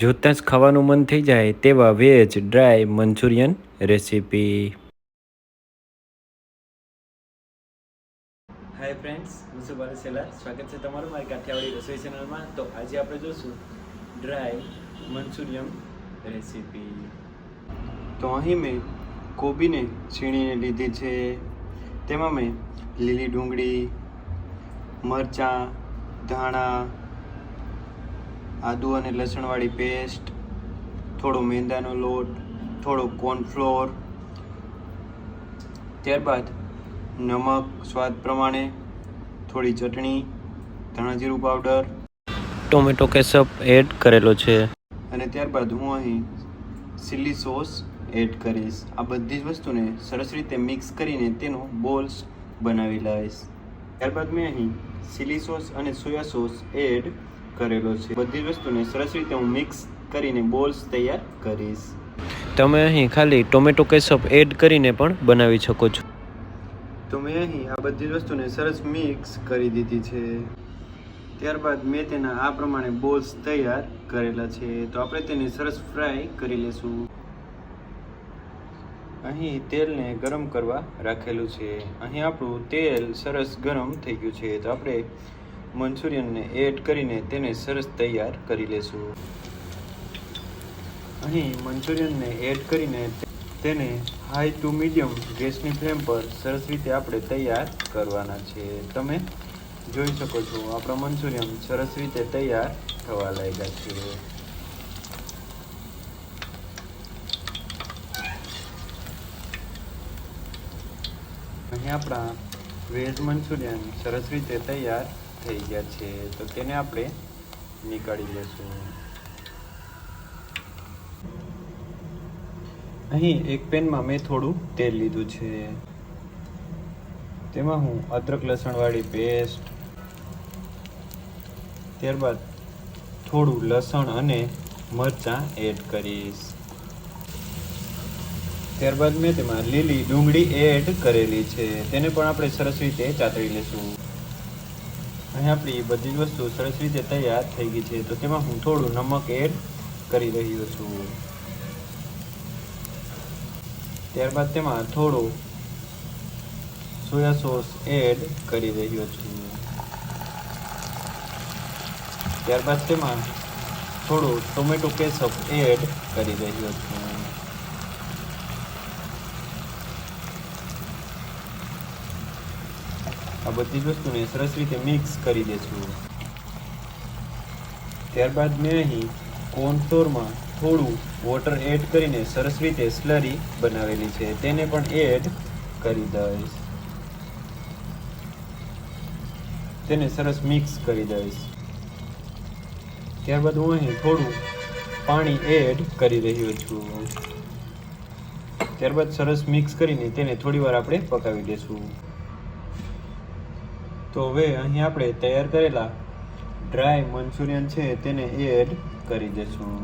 જોતાં જ ખાવાનું મન થઈ જાય તેવા veg dry Manchurian recipe. Hi friends, હું છું બાલસેલા. સ્વાગત છે તમારું મારી કાઠિયાવાડી રસોઈ ચેનલમાં. તો આજે આપણે જોશું ડ્રાય મંચુરિયન રેસીપી. તો અહીં મેં કોબીને છીણીને લીધી છે. તેમાં મેં લીલી ડુંગળી, મરચાં, ધાણા, આદુ અને લસણવાળી પેસ્ટ, થોડો મેંદાનો લોટ, થોડો કોર્નફ્લોર, ત્યારબાદ નમક સ્વાદ પ્રમાણે, થોડી ચટણી, ધાણા જીરું પાવડર, ટોમેટો કેચઅપ એડ કરેલો છે અને ત્યારબાદ હું અહીં ચીલી સોસ એડ કરીશ. આ બધી જ વસ્તુને સરસ રીતે મિક્સ કરીને તેનો બોલ્સ બનાવી લઈશ. ત્યારબાદ મેં અહીં ચીલી સોસ અને સોયા સોસ એડ કરેલો છે. બધી જ વસ્તુને સરસ રીતે હું મિક્સ કરીને બોલ્સ તૈયાર કરીશ. તમે અહીં ખાલી ટોમેટો કેચઅપ એડ કરીને પણ બનાવી શકો છો. તો મેં અહીં આ બધી જ વસ્તુને સરસ મિક્સ કરી દીધી છે. ત્યારબાદ મેં તેના આ પ્રમાણે બોલ્સ તૈયાર કરેલા છે. તો આપણે તેને સરસ ફ્રાય કરી લેશું. અહીં તેલને ગરમ કરવા રાખેલું છે. અહીં આપણું તેલ સરસ ગરમ થઈ ગયું છે. તો આપણે મંચુરિયનને એડ કરીને તેને સરસ તૈયાર કરી લેશું. અહીં મંચુરિયનને એડ કરીને તેને હાઈ ટુ મીડિયમ ગેસની ફ્લેમ પર સરસ રીતે આપણે તૈયાર કરવાના છે. તમે જોઈ શકો છો આપણા મંચુરિયન સરસ રીતે તૈયાર થવા લાગ્યા છે. અહીં આપણા વેજ મંચુરિયન સરસ રીતે તૈયાર થઈ ગયા છે. તો તેને આપણે નીકાળી લઈશું. અહીં એક પેનમાં મેં થોડું તેલ લીધું છે. તેમાં હું અદરક લસણવાળી પેસ્ટ, ત્યારબાદ થોડું લસણ અને મરચાં એડ કરીશ. ત્યારબાદ મેં તેમાં લીલી ડુંગળી એડ કરેલી છે. તેને પણ આપણે સરસ રીતે ચાતરી લઈશું. અહીં આપણી બધી જ વસ્તુ સરસ રીતે તૈયાર થઈ ગઈ છે. તો તેમાં હું થોડું નમક એડ કરી રહ્યો છું. ત્યારબાદ તેમાં થોડો સોયા સોસ એડ કરી રહ્યો છું. ત્યારબાદ તેમાં થોડો ટોમેટો કેચઅપ એડ કરી રહ્યો છું. આ બધી જ વસ્તુને સરસ રીતે મિક્સ કરી દઈશું. ત્યારબાદ મેં અહીં કોર્નફ્લોરમાં થોડું વોટર એડ કરીને સરસ રીતે સ્લરી બનાવેલી છે. તેને પણ એડ કરી દઈશ. તેને સરસ મિક્સ કરી દઈશ. ત્યારબાદ હું અહીં થોડું પાણી એડ કરી રહ્યો છું. ત્યારબાદ સરસ મિક્સ કરીને તેને થોડી વાર આપણે પકાવી દઈશું. તો હવે અહીં આપણે તૈયાર કરેલા ડ્રાય મંચુરિયન છે તેને એડ કરી દઈશું.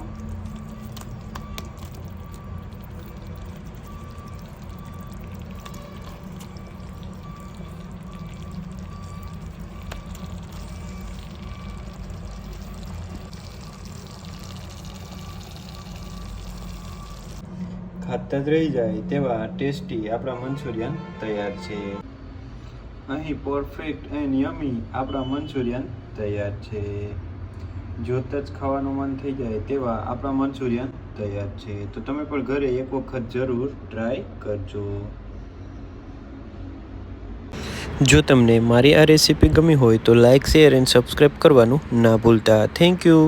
ખાતા જ રહી જાય તેવા ટેસ્ટી આપણા મંચુરિયન તૈયાર છે. અહીં પરફેક્ટ એન્ડ યમી આપણા મંચુરિયન તૈયાર છે. જોતાં જ ખાવાનું મન થઈ જાય તેવા આપણા મંચુરિયન તૈયાર છે. તો તમે પણ ઘરે એક વખત જરૂર ટ્રાય કરજો. જો તમને મારી આ રેસીપી ગમી હોય તો લાઇક, શેર એન્ડ સબસ્ક્રાઈબ કરવાનું ના ભૂલતા. Thank you.